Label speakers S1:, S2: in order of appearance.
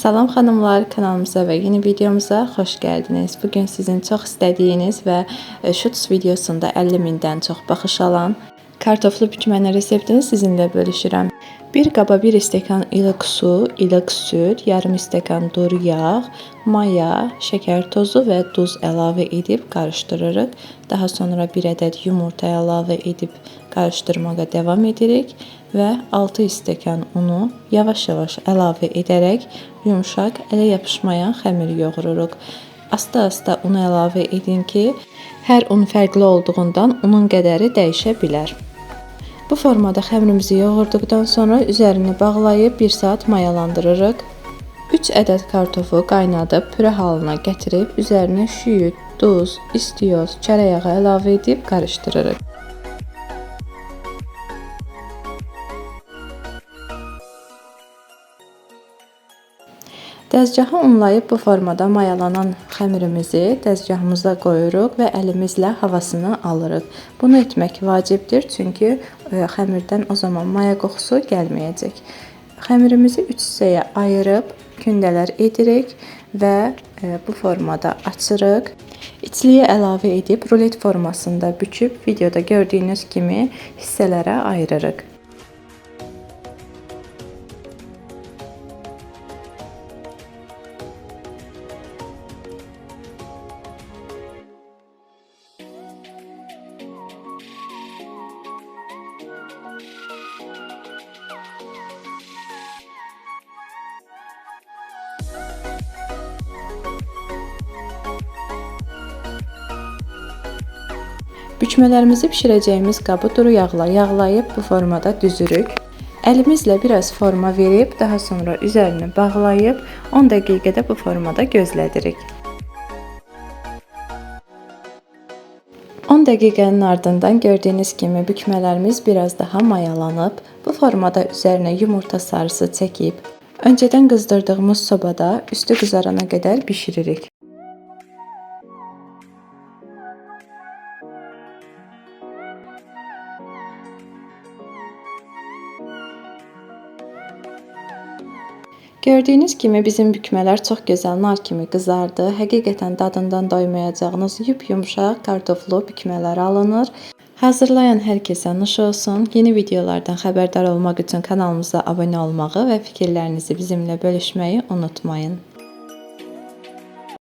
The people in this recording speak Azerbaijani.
S1: Salam xanımlar, kanalımıza ve yeni videomuza hoş geldiniz. Bugün sizin çok istediğiniz ve Shorts videosunda 50 mindən çox baxış alan kartoflu bükməni reseptini sizinle bölüşürəm. Bir qaba 1 stəkan ilıq su, ilıq süd, yarım stəkan duru yağ, maya, şeker tozu və duz əlavə edib qarışdırırıq. Daha sonra 1 ədəd yumurta əlavə edib qarışdırmağa devam edirik və 6 stəkan unu yavaş-yavaş əlavə edərək yumuşaq, ələ yapışmayan xəmir yoğururuq. Asta-asta unu əlavə edin ki, hər un fərqli olduğundan unun qədəri dəyişə bilər. Bu formada xəmirimizi yoğurduqdan sonra üzərini bağlayıb 1 saat mayalandırırıq. 3 ədəd kartofu qaynadıb püre halına gətirib üzərinə şüyüd, duz, istiyoz, çərə yağı əlavə edib qarışdırırıq. Dəzgahı unlayıb bu formada mayalanan xəmirimizi dəzgahımıza qoyuruq və əlimizlə havasını alırıq. Bunu etmək vacibdir, çünki xəmirdən o zaman maya qoxusu gəlməyəcək. Xəmirimizi 3 hissəyə ayırıb kündələr edirik və bu formada açırıq. İçliyə əlavə edib rulet formasında büküb videoda gördüyünüz kimi hissələrə ayırırıq. Bükmələrimizi pişirəcəyimiz qabı duru yağla yağlayıb bu formada düzürük. Əlimizlə biraz forma verib daha sonra üzərini bağlayıb 10 dəqiqədə bu formada gözlədirik. 10 dəqiqənin ardından gördüyünüz kimi bükmələrimiz biraz daha mayalanıb. Bu formada üzərinə yumurta sarısı çəkib öncədən qızdırdığımız sobada üstü qızarana qədər bişiririk. Gördüyünüz kimi bizim bükmələr çox gözəl nar kimi qızardı. Həqiqətən dadından doymayacağınız yumuşaq kartoflu bükmələr alınır. Hazırlayan hər kəsə nuş olsun. Yeni videolardan xəbərdar olmaq üçün kanalımıza abunə olmağı və fikirlərinizi bizimlə bölüşməyi unutmayın.